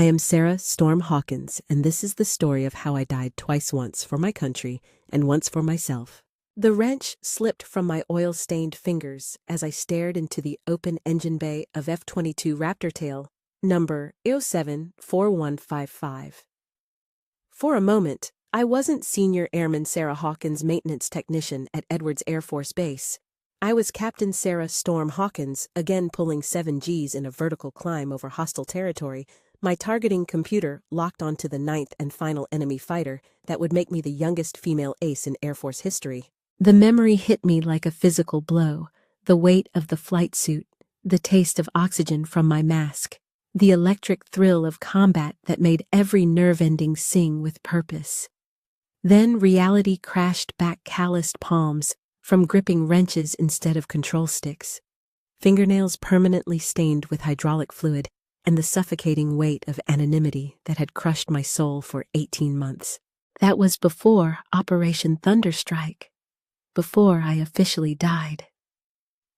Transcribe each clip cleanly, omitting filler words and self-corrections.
I am Sarah Storm Hawkins, and this is the story of how I died twice, once for my country and once for myself. The wrench slipped from my oil-stained fingers as I stared into the open engine bay of F-22 Raptor tail, number 074155. For a moment, I wasn't Senior Airman Sarah Hawkins, maintenance technician at Edwards Air Force Base. I was Captain Sarah Storm Hawkins, again pulling 7Gs in a vertical climb over hostile territory, my targeting computer locked onto the ninth and final enemy fighter that would make me the youngest female ace in Air Force history. The memory hit me like a physical blow, the weight of the flight suit, the taste of oxygen from my mask, the electric thrill of combat that made every nerve ending sing with purpose. Then reality crashed back calloused palms from gripping wrenches instead of control sticks, fingernails permanently stained with hydraulic fluid, and the suffocating weight of anonymity that had crushed my soul for 18 months. That was before Operation Thunderstrike, before I officially died.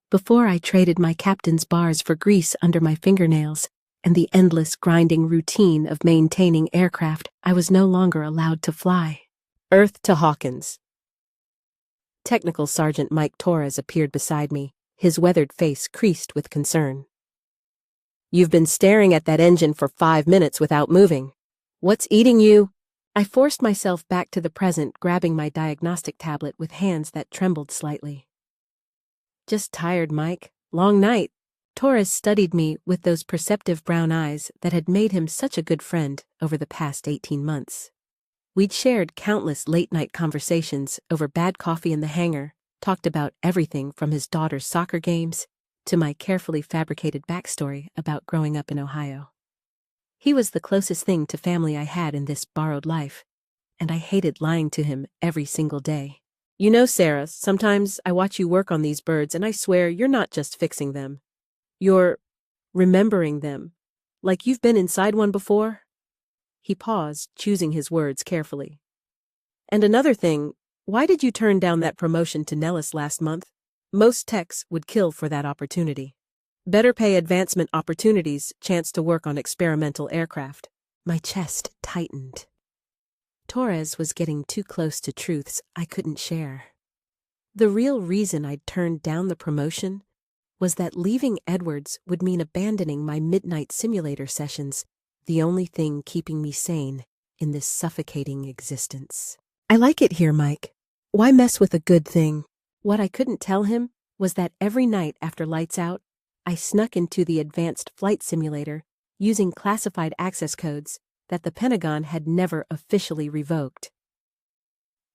Before I traded my captain's bars for grease under my fingernails and the endless grinding routine of maintaining aircraft I was no longer allowed to fly. Earth to Hawkins. Technical Sergeant Mike Torres appeared beside me, his weathered face creased with concern. "You've been staring at that engine for 5 minutes without moving. What's eating you?" I forced myself back to the present, grabbing my diagnostic tablet with hands that trembled slightly. "Just tired, Mike. Long night." Torres studied me with those perceptive brown eyes that had made him such a good friend over the past 18 months. We'd shared countless late-night conversations over bad coffee in the hangar, talked about everything from his daughter's soccer games to my carefully fabricated backstory about growing up in Ohio. He was the closest thing to family I had in this borrowed life, and I hated lying to him every single day. "You know, Sarah, sometimes I watch you work on these birds and I swear you're not just fixing them. You're remembering them, like you've been inside one before." He paused, choosing his words carefully. "And another thing, why did you turn down that promotion to Nellis last month? Most techs would kill for that opportunity. Better pay, advancement opportunities, chance to work on experimental aircraft." My chest tightened. Torres was getting too close to truths I couldn't share. The real reason I'd turned down the promotion was that leaving Edwards would mean abandoning my midnight simulator sessions, the only thing keeping me sane in this suffocating existence. "I like it here, Mike. Why mess with a good thing?" What I couldn't tell him was that every night after lights out, I snuck into the advanced flight simulator using classified access codes that the Pentagon had never officially revoked.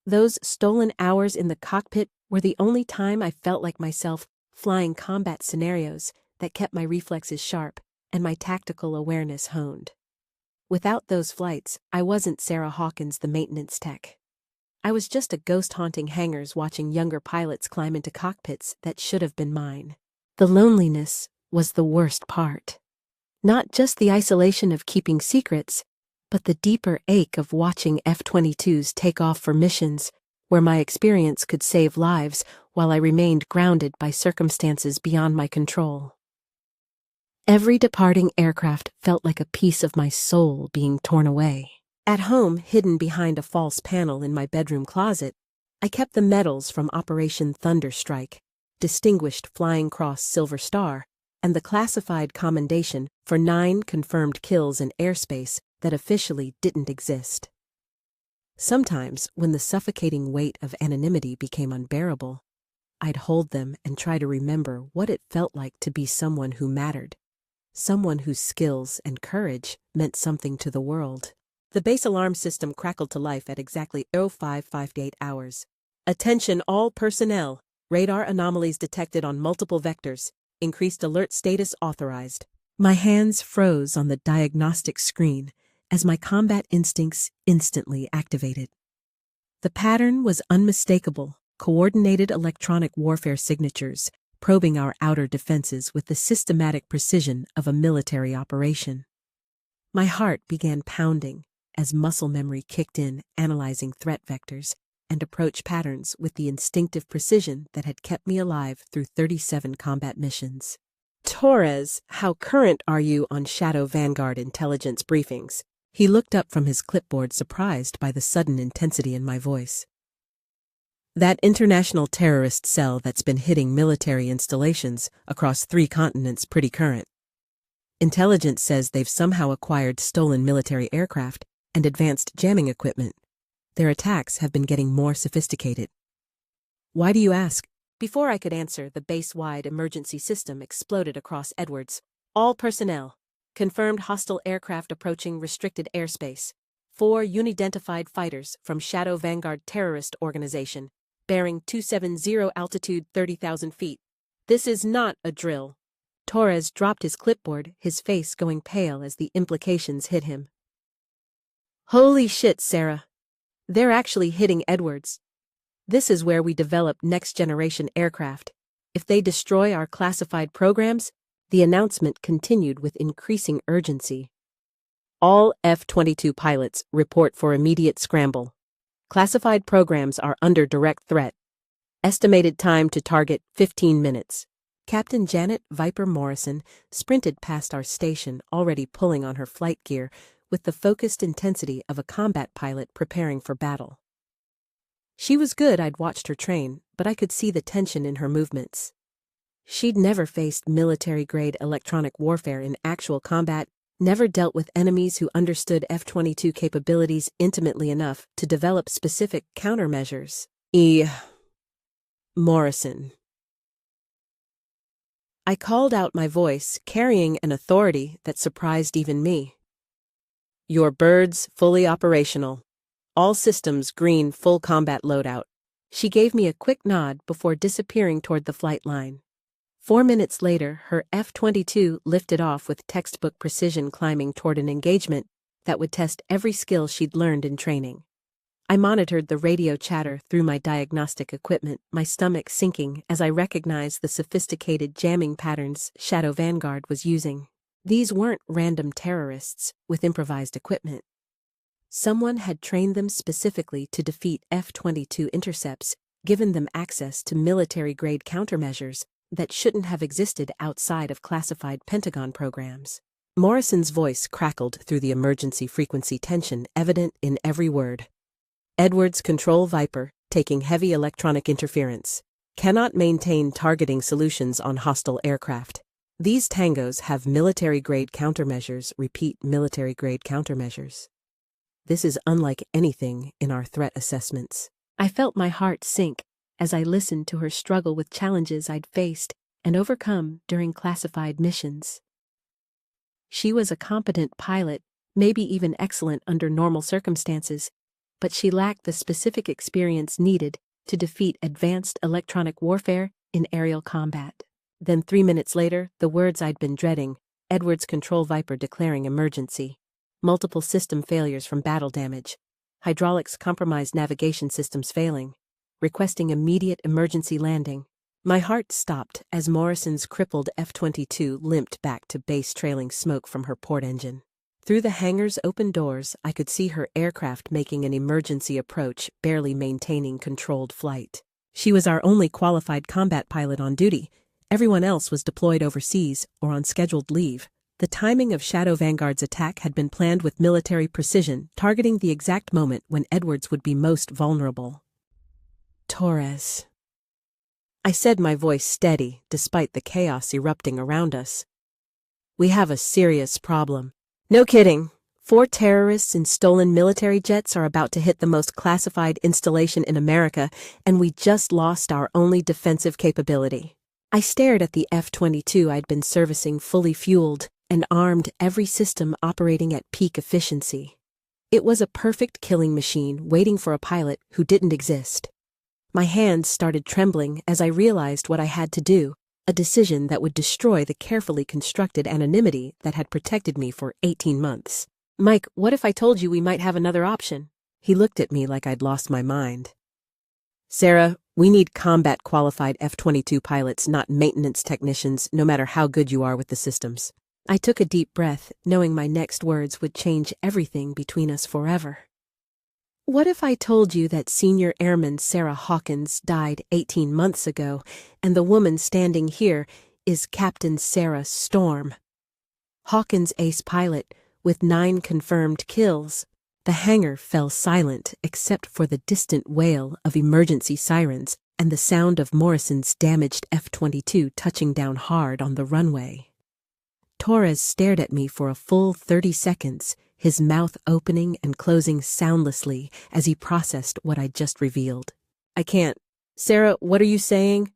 Those stolen hours in the cockpit were the only time I felt like myself flying combat scenarios that kept my reflexes sharp and my tactical awareness honed. Without those flights, I wasn't Sarah Hawkins, the maintenance tech. I was just a ghost haunting hangars watching younger pilots climb into cockpits that should have been mine. The loneliness was the worst part. Not just the isolation of keeping secrets, but the deeper ache of watching F-22s take off for missions where my experience could save lives while I remained grounded by circumstances beyond my control. Every departing aircraft felt like a piece of my soul being torn away. At home, hidden behind a false panel in my bedroom closet, I kept the medals from Operation Thunderstrike, Distinguished Flying Cross Silver Star, and the classified commendation for 9 confirmed kills in airspace that officially didn't exist. Sometimes, when the suffocating weight of anonymity became unbearable, I'd hold them and try to remember what it felt like to be someone who mattered, someone whose skills and courage meant something to the world. The base alarm system crackled to life at exactly 0558 hours. "Attention all personnel. Radar anomalies detected on multiple vectors. Increased alert status authorized." My hands froze on the diagnostic screen as my combat instincts instantly activated. The pattern was unmistakable, coordinated electronic warfare signatures, probing our outer defenses with the systematic precision of a military operation. My heart began pounding as muscle memory kicked in, analyzing threat vectors and approach patterns with the instinctive precision that had kept me alive through 37 combat missions. Torres, how current are you on Shadow Vanguard intelligence briefings? He looked up from his clipboard, surprised by the sudden intensity in my voice. That international terrorist cell that's been hitting military installations across 3 continents pretty current. Intelligence says they've somehow acquired stolen military aircraft and advanced jamming equipment. Their attacks have been getting more sophisticated. Why do you ask? Before I could answer, the base-wide emergency system exploded across Edwards. All personnel. Confirmed hostile aircraft approaching restricted airspace. 4 unidentified fighters from Shadow Vanguard terrorist organization, bearing 270 altitude 30,000 feet. This is not a drill. Torres dropped his clipboard, his face going pale as the implications hit him. Holy shit, Sarah. They're actually hitting Edwards. This is where we develop next-generation aircraft. If they destroy our classified programs, the announcement continued with increasing urgency. All F-22 pilots report for immediate scramble. Classified programs are under direct threat. Estimated time to target 15 minutes. Captain Janet Viper Morrison sprinted past our station, already pulling on her flight gear with the focused intensity of a combat pilot preparing for battle. She was good. I'd watched her train, but I could see the tension in her movements. She'd never faced military-grade electronic warfare in actual combat, never dealt with enemies who understood F-22 capabilities intimately enough to develop specific countermeasures. Morrison. I called out, my voice carrying an authority that surprised even me. Your birds fully operational. All systems green, full combat loadout. She gave me a quick nod before disappearing toward the flight line. 4 minutes later, her F-22 lifted off with textbook precision, climbing toward an engagement that would test every skill she'd learned in training. I monitored the radio chatter through my diagnostic equipment, my stomach sinking as I recognized the sophisticated jamming patterns Shadow Vanguard was using. These weren't random terrorists with improvised equipment. Someone had trained them specifically to defeat F-22 intercepts, given them access to military-grade countermeasures that shouldn't have existed outside of classified Pentagon programs. Morrison's voice crackled through the emergency frequency tension evident in every word. Edwards Control Viper, taking heavy electronic interference. Cannot maintain targeting solutions on hostile aircraft. These tangos have military-grade countermeasures. Repeat, military-grade countermeasures. This is unlike anything in our threat assessments. I felt my heart sink as I listened to her struggle with challenges I'd faced and overcome during classified missions. She was a competent pilot, maybe even excellent under normal circumstances, but she lacked the specific experience needed to defeat advanced electronic warfare in aerial combat. Then 3 minutes later, the words I'd been dreading, Edwards Control Viper declaring emergency. Multiple system failures from battle damage. Hydraulics compromised, navigation systems failing. Requesting immediate emergency landing. My heart stopped as Morrison's crippled F-22 limped back to base, trailing smoke from her port engine. Through the hangar's open doors, I could see her aircraft making an emergency approach, barely maintaining controlled flight. She was our only qualified combat pilot on duty. Everyone else was deployed overseas or on scheduled leave. The timing of Shadow Vanguard's attack had been planned with military precision, targeting the exact moment when Edwards would be most vulnerable. Torres. I said, my voice steady, despite the chaos erupting around us. We have a serious problem. No kidding. 4 terrorists in stolen military jets are about to hit the most classified installation in America, and we just lost our only defensive capability. I stared at the F-22 I'd been servicing, fully fueled and armed, every system operating at peak efficiency. It was a perfect killing machine waiting for a pilot who didn't exist. My hands started trembling as I realized what I had to do, a decision that would destroy the carefully constructed anonymity that had protected me for 18 months. Mike, what if I told you we might have another option? He looked at me like I'd lost my mind. Sarah, we need combat-qualified F-22 pilots, not maintenance technicians, no matter how good you are with the systems. I took a deep breath, knowing my next words would change everything between us forever. What if I told you that Senior Airman Sarah Hawkins died 18 months ago, and the woman standing here is Captain Sarah Storm, Hawkins' ace pilot, with 9 confirmed kills. The hangar fell silent except for the distant wail of emergency sirens and the sound of Morrison's damaged F-22 touching down hard on the runway. Torres stared at me for a full 30 seconds, his mouth opening and closing soundlessly as he processed what I'd just revealed. "I can't. Sarah, what are you saying?"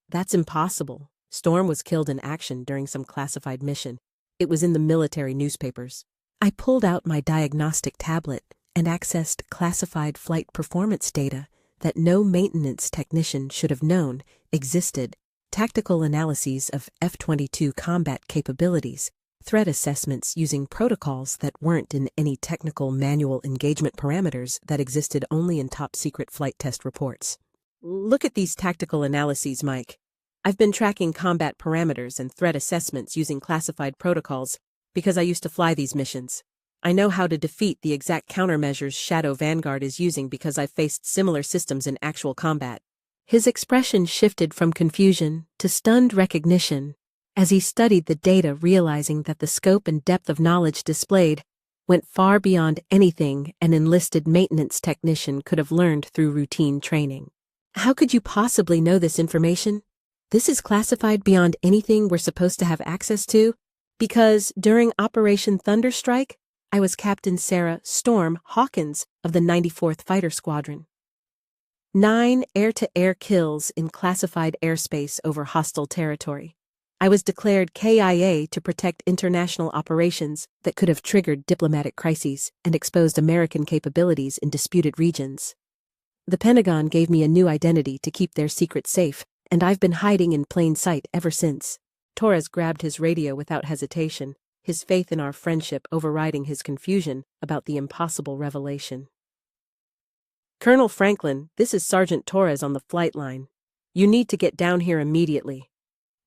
"That's impossible. Storm was killed in action during some classified mission. It was in the military newspapers." I pulled out my diagnostic tablet and accessed classified flight performance data that no maintenance technician should have known existed: tactical analyses of F-22 combat capabilities, threat assessments using protocols that weren't in any technical manual engagement parameters that existed only in top-secret flight test reports. "Look at these tactical analyses, Mike. I've been tracking combat parameters and threat assessments using classified protocols because I used to fly these missions. I know how to defeat the exact countermeasures Shadow Vanguard is using because I've faced similar systems in actual combat." His expression shifted from confusion to stunned recognition as he studied the data, realizing that the scope and depth of knowledge displayed went far beyond anything an enlisted maintenance technician could have learned through routine training. "How could you possibly know this information? This is classified beyond anything we're supposed to have access to. Because during Operation Thunderstrike, I was Captain Sarah Storm Hawkins of the 94th Fighter Squadron. 9 air-to-air kills in classified airspace over hostile territory. I was declared KIA to protect international operations that could have triggered diplomatic crises and exposed American capabilities in disputed regions. The Pentagon gave me a new identity to keep their secrets safe, and I've been hiding in plain sight ever since." Torres grabbed his radio without hesitation, his faith in our friendship overriding his confusion about the impossible revelation. "Colonel Franklin, this is Sergeant Torres on the flight line. You need to get down here immediately.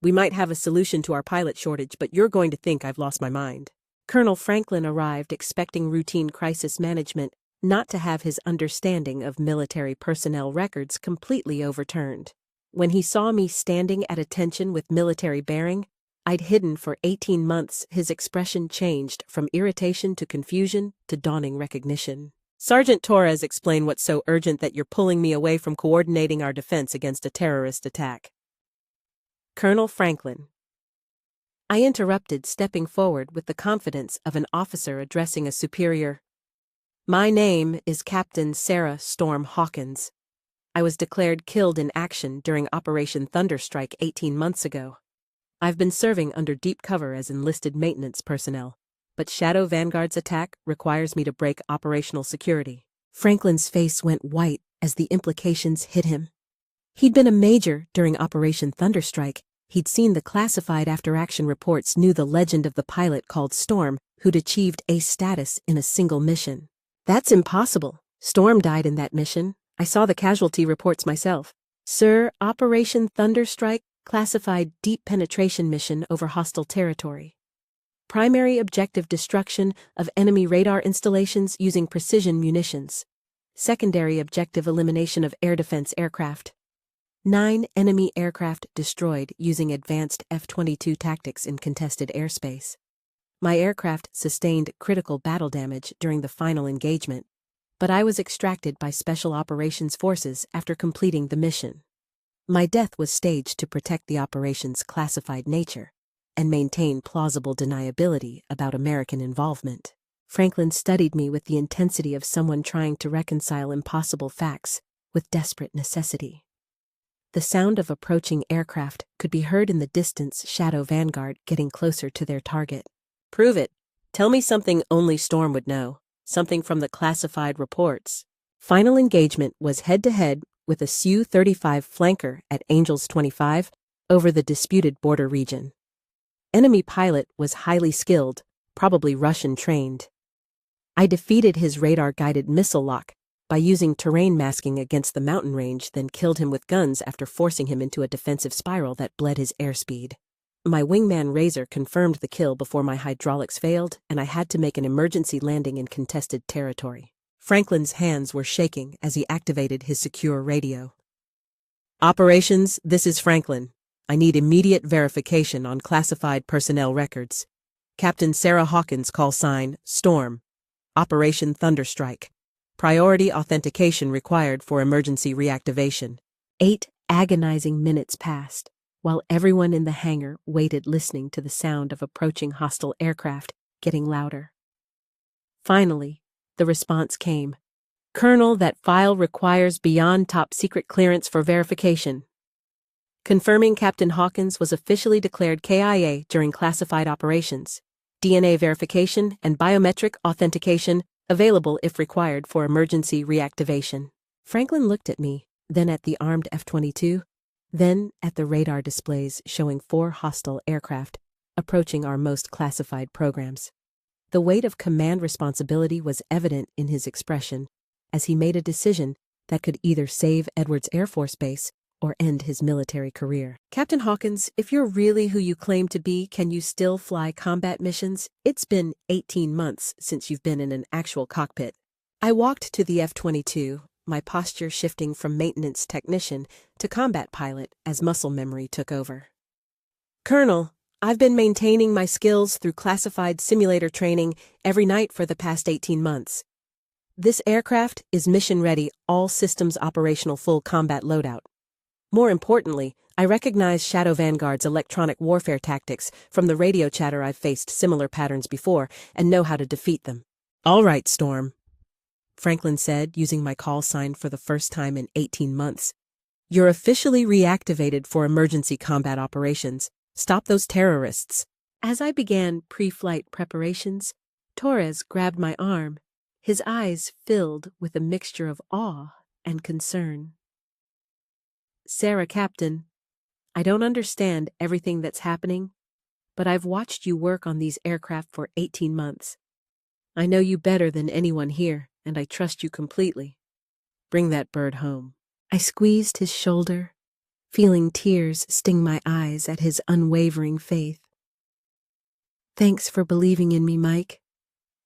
We might have a solution to our pilot shortage, but you're going to think I've lost my mind." Colonel Franklin arrived expecting routine crisis management, not to have his understanding of military personnel records completely overturned. When he saw me standing at attention with military bearing, I'd hidden for 18 months, his expression changed from irritation to confusion to dawning recognition. "Sergeant Torres, explain what's so urgent that you're pulling me away from coordinating our defense against a terrorist attack." "Colonel Franklin." I interrupted, stepping forward with the confidence of an officer addressing a superior. "My name is Captain Sarah Storm Hawkins. I was declared killed in action during Operation Thunderstrike 18 months ago. I've been serving under deep cover as enlisted maintenance personnel, but Shadow Vanguard's attack requires me to break operational security." Franklin's face went white as the implications hit him. He'd been a major during Operation Thunderstrike. He'd seen the classified after-action reports, knew the legend of the pilot called Storm, who'd achieved ace status in a single mission. "That's impossible. Storm died in that mission. I saw the casualty reports myself." "Sir, Operation Thunderstrike, classified deep penetration mission over hostile territory. Primary objective destruction of enemy radar installations using precision munitions. Secondary objective elimination of air defense aircraft. 9 enemy aircraft destroyed using advanced F-22 tactics in contested airspace. My aircraft sustained critical battle damage during the final engagement, but I was extracted by Special Operations Forces after completing the mission. My death was staged to protect the operation's classified nature and maintain plausible deniability about American involvement." Franklin studied me with the intensity of someone trying to reconcile impossible facts with desperate necessity. The sound of approaching aircraft could be heard in the distance, Shadow Vanguard getting closer to their target. "Prove it. Tell me something only Storm would know. Something from the classified reports." Final engagement was head-to-head with a Su-35 flanker at Angels 25 over the disputed border region. Enemy pilot was highly skilled, probably Russian-trained. I defeated his radar-guided missile lock by using terrain masking against the mountain range, then killed him with guns after forcing him into a defensive spiral that bled his airspeed. My wingman Razor confirmed the kill before my hydraulics failed, and I had to make an emergency landing in contested territory. Franklin's hands were shaking as he activated his secure radio. "Operations, this is Franklin. I need immediate verification on classified personnel records. Captain Sarah Hawkins, call sign, Storm. Operation Thunderstrike. Priority authentication required for emergency reactivation. 8 agonizing minutes passed, while everyone in the hangar waited, listening to the sound of approaching hostile aircraft getting louder. Finally, the response came. Colonel, that file requires beyond top secret clearance for verification. Confirming Captain Hawkins was officially declared KIA during classified operations. DNA verification and biometric authentication available if required for emergency reactivation. Franklin looked at me, then at the armed F-22, then at the radar displays showing 4 hostile aircraft approaching our most classified programs. The weight of command responsibility was evident in his expression as he made a decision that could either save Edwards Air Force Base or end his military career. Captain Hawkins, if you're really who you claim to be, can you still fly combat missions? It's been 18 months since you've been in an actual cockpit. I walked to the F-22, my posture shifting from maintenance technician to combat pilot as muscle memory took over. Colonel, I've been maintaining my skills through classified simulator training every night for the past 18 months. This aircraft is mission-ready, all systems operational, full combat loadout. More importantly, I recognize Shadow Vanguard's electronic warfare tactics from the radio chatter. I've faced similar patterns before and know how to defeat them. All right, Storm, Franklin said, using my call sign for the first time in 18 months. You're officially reactivated for emergency combat operations. Stop those terrorists. As I began pre-flight preparations, Torres grabbed my arm, his eyes filled with a mixture of awe and concern. Sarah, Captain, I don't understand everything that's happening, but I've watched you work on these aircraft for 18 months. I know you better than anyone here, and I trust you completely. Bring that bird home. I squeezed his shoulder, feeling tears sting my eyes at his unwavering faith. Thanks for believing in me, Mike.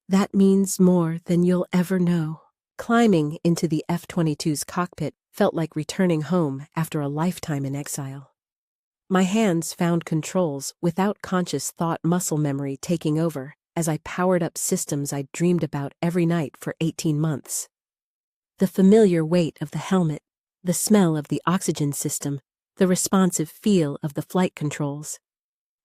That means more than you'll ever know. Climbing into the F-22's cockpit felt like returning home after a lifetime in exile. My hands found controls without conscious thought, muscle memory taking over as I powered up systems I'd dreamed about every night for 18 months. The familiar weight of the helmet, the smell of the oxygen system, the responsive feel of the flight controls.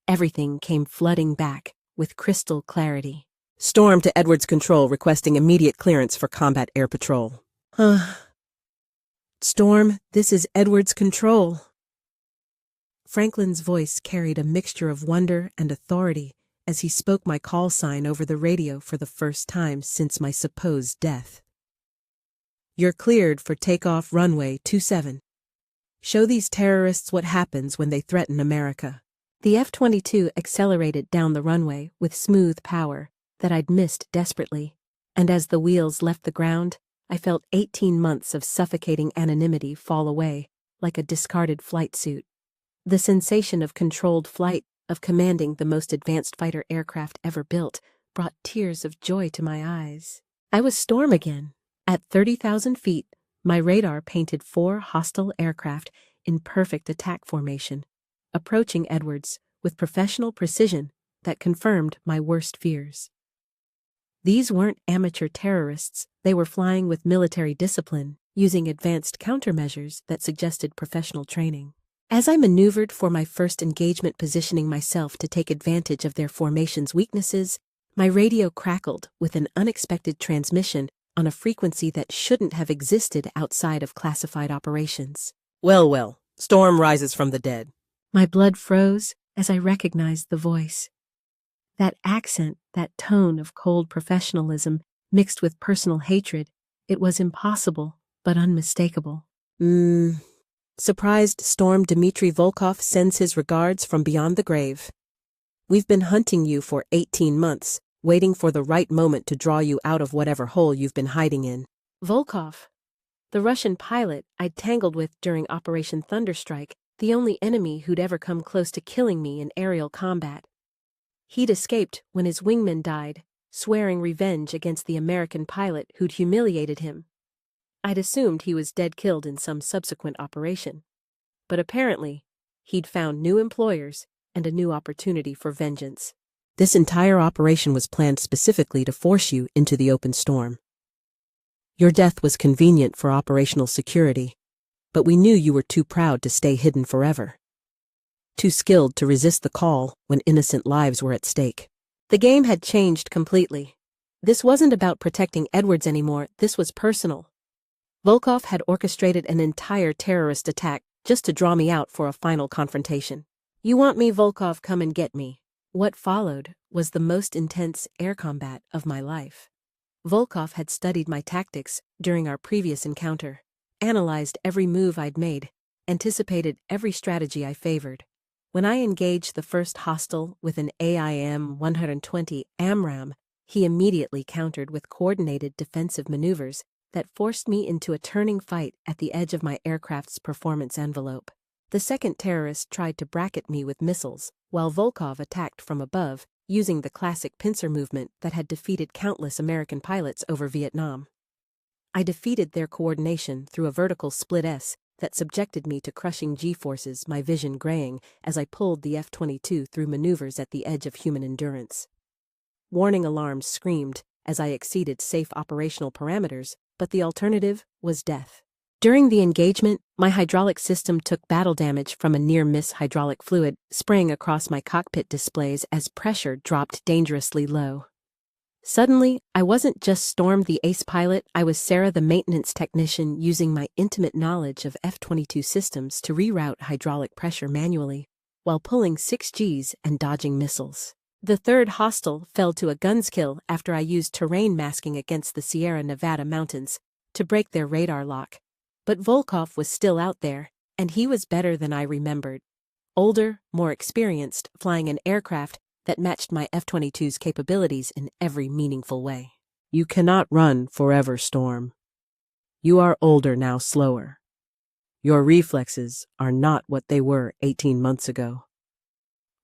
Everything came flooding back with crystal clarity. Storm to Edwards Control, requesting immediate clearance for combat air patrol. Storm, this is Edwards Control. Franklin's voice carried a mixture of wonder and authority as he spoke my call sign over the radio for the first time since my supposed death. You're cleared for takeoff runway 27. Show these terrorists what happens when they threaten America. The F-22 accelerated down the runway with smooth power that I'd missed desperately, and as the wheels left the ground, I felt 18 months of suffocating anonymity fall away like a discarded flight suit. The sensation of controlled flight, of commanding the most advanced fighter aircraft ever built, brought tears of joy to my eyes. I was Storm again. At 30,000 feet, my radar painted 4 hostile aircraft in perfect attack formation, approaching Edwards with professional precision that confirmed my worst fears. These weren't amateur terrorists. They were flying with military discipline, using advanced countermeasures that suggested professional training. As I maneuvered for my first engagement, positioning myself to take advantage of their formation's weaknesses, my radio crackled with an unexpected transmission on a frequency that shouldn't have existed outside of classified operations. Well, Storm rises from the dead. My blood froze as I recognized the voice. That accent, that tone of cold professionalism mixed with personal hatred, it was impossible but unmistakable. Surprised Storm, Dmitry Volkov sends his regards from beyond the grave. We've been hunting you for 18 months, waiting for the right moment to draw you out of whatever hole you've been hiding in. Volkov, the Russian pilot I'd tangled with during Operation Thunderstrike, the only enemy who'd ever come close to killing me in aerial combat. He'd escaped when his wingman died, swearing revenge against the American pilot who'd humiliated him. I'd assumed he was dead, killed in some subsequent operation. But apparently, He'd found new employers and a new opportunity for vengeance. This entire operation was planned specifically to force you into the open storm. Your death was convenient for operational security, but we knew you were too proud to stay hidden forever. Too skilled to resist the call when innocent lives were at stake. The game had changed completely. This wasn't about protecting Edwards anymore, this was personal. Volkov had orchestrated an entire terrorist attack just to draw me out for a final confrontation. You want me, Volkov, come and get me. What followed was the most intense air combat of my life. Volkov had studied my tactics during our previous encounter, analyzed every move I'd made, anticipated every strategy I favored. When I engaged the first hostile with an AIM-120 AMRAAM, he immediately countered with coordinated defensive maneuvers that forced me into a turning fight at the edge of my aircraft's performance envelope. The second terrorist tried to bracket me with missiles, while Volkov attacked from above, using the classic pincer movement that had defeated countless American pilots over Vietnam. I defeated their coordination through a vertical split S that subjected me to crushing G-forces, my vision graying as I pulled the F-22 through maneuvers at the edge of human endurance. Warning alarms screamed as I exceeded safe operational parameters, but the alternative was death. During the engagement, my hydraulic system took battle damage from a near-miss hydraulic fluid spraying across my cockpit displays as pressure dropped dangerously low. Suddenly, I wasn't just Storm the ace pilot, I was Sarah the maintenance technician using my intimate knowledge of F-22 systems to reroute hydraulic pressure manually, while pulling 6 Gs and dodging missiles. The third hostile fell to a guns kill after I used terrain masking against the Sierra Nevada mountains to break their radar lock. But Volkov was still out there, and he was better than I remembered. Older, more experienced, flying an aircraft that matched my F-22's capabilities in every meaningful way. You cannot run forever, Storm. You are older now, slower. Your reflexes are not what they were 18 months ago.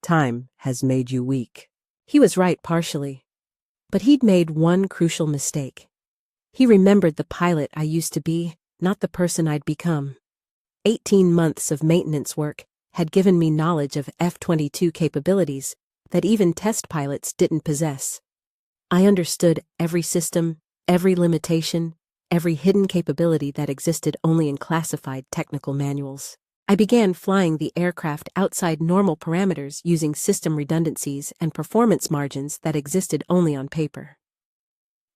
Time has made you weak. He was right partially, but he'd made one crucial mistake. He remembered the pilot I used to be, not the person I'd become. 18 months of maintenance work had given me knowledge of F-22 capabilities that even test pilots didn't possess. I understood every system, every limitation, every hidden capability that existed only in classified technical manuals. I began flying the aircraft outside normal parameters using system redundancies and performance margins that existed only on paper.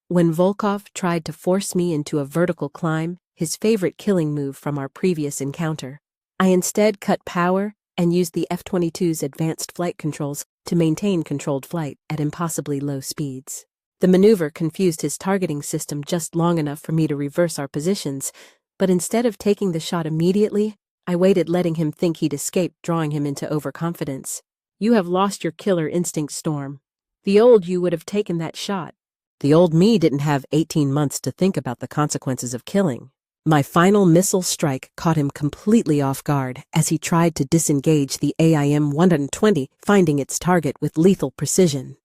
When Volkov tried to force me into a vertical climb, his favorite killing move from our previous encounter, I instead cut power and used the F-22's advanced flight controls to maintain controlled flight at impossibly low speeds. The maneuver confused his targeting system just long enough for me to reverse our positions, but instead of taking the shot immediately, I waited, letting him think he'd escaped, drawing him into overconfidence. You have lost your killer instinct, Storm. The old you would have taken that shot. The old me didn't have 18 months to think about the consequences of killing. My final missile strike caught him completely off guard as he tried to disengage the AIM-120, finding its target with lethal precision.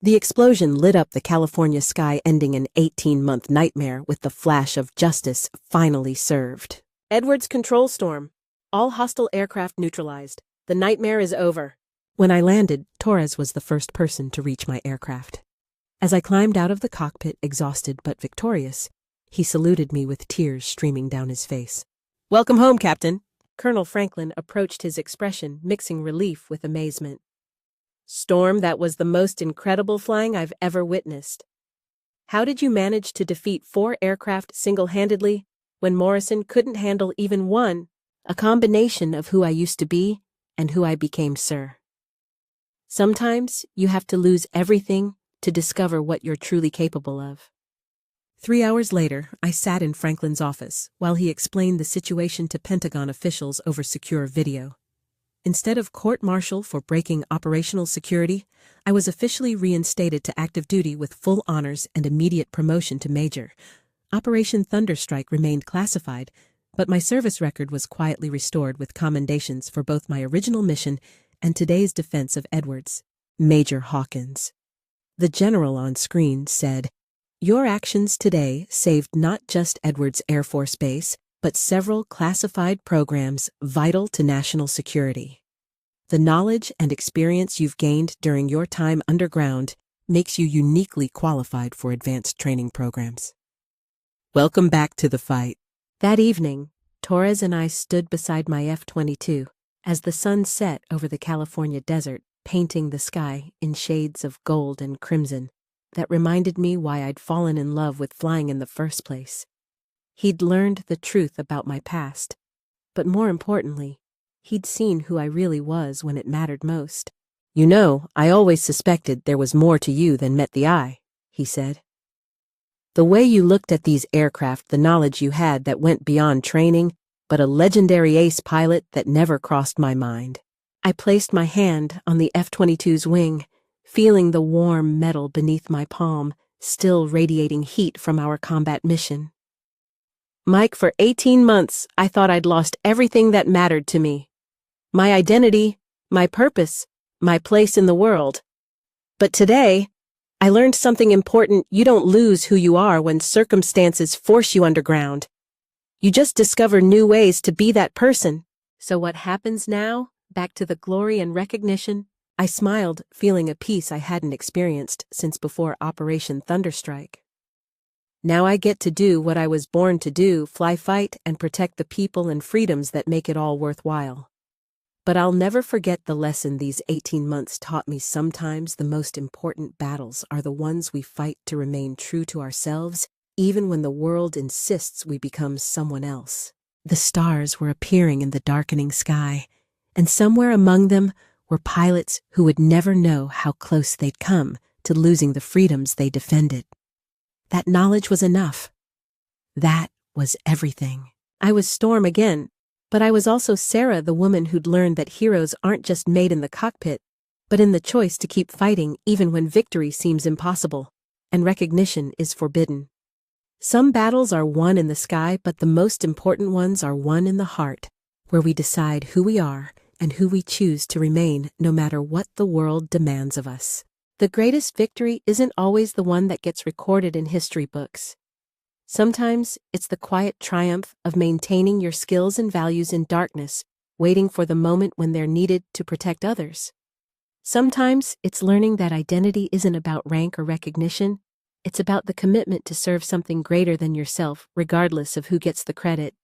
The explosion lit up the California sky, ending an 18-month nightmare with the flash of justice finally served. Edwards control, Storm. All hostile aircraft neutralized. The nightmare is over. When I landed, Torres was the first person to reach my aircraft. As I climbed out of the cockpit, exhausted but victorious, he saluted me with tears streaming down his face. Welcome home, Captain. Colonel Franklin approached, his expression mixing relief with amazement. Storm, that was the most incredible flying I've ever witnessed. How did you manage to defeat 4 aircraft single-handedly when Morrison couldn't handle even one? A combination of who I used to be and who I became, sir. Sometimes you have to lose everything to discover what you're truly capable of. 3 hours later, I sat in Franklin's office while he explained the situation to Pentagon officials over secure video. Instead of court-martial for breaking operational security, I was officially reinstated to active duty with full honors and immediate promotion to major. Operation Thunderstrike remained classified, but my service record was quietly restored with commendations for both my original mission and today's defense of Edwards. Major Hawkins. The general on screen said, "Your actions today saved not just Edwards Air Force Base, but several classified programs vital to national security. The knowledge and experience you've gained during your time underground makes you uniquely qualified for advanced training programs. Welcome back to the fight. That evening, Torres and I stood beside my F-22 as the sun set over the California desert, painting the sky in shades of gold and crimson that reminded me why I'd fallen in love with flying in the first place. He'd learned the truth about my past, but more importantly, he'd seen who I really was when it mattered most. "You know, I always suspected there was more to you than met the eye," he said. "The way you looked at these aircraft, the knowledge you had that went beyond training, but a legendary ace pilot that never crossed my mind." I placed my hand on the F-22's wing, feeling the warm metal beneath my palm, still radiating heat from our combat mission. "Mike, for 18 months, I thought I'd lost everything that mattered to me. My identity, my purpose, my place in the world. But today, I learned something important. You don't lose who you are when circumstances force you underground. You just discover new ways to be that person." So what happens now? Back to the glory and recognition? I smiled, feeling a peace I hadn't experienced since before Operation Thunderstrike. Now I get to do what I was born to do, fly, fight, and protect the people and freedoms that make it all worthwhile. But I'll never forget the lesson these 18 months taught me. Sometimes the most important battles are the ones we fight to remain true to ourselves, even when the world insists we become someone else. The stars were appearing in the darkening sky, and somewhere among them were pilots who would never know how close they'd come to losing the freedoms they defended. That knowledge was enough. That was everything. I was Storm again, but I was also Sarah, the woman who'd learned that heroes aren't just made in the cockpit, but in the choice to keep fighting even when victory seems impossible and recognition is forbidden. Some battles are won in the sky, but the most important ones are won in the heart, where we decide who we are and who we choose to remain no matter what the world demands of us. The greatest victory isn't always the one that gets recorded in history books. Sometimes it's the quiet triumph of maintaining your skills and values in darkness, waiting for the moment when they're needed to protect others. Sometimes it's learning that identity isn't about rank or recognition. It's about the commitment to serve something greater than yourself, regardless of who gets the credit.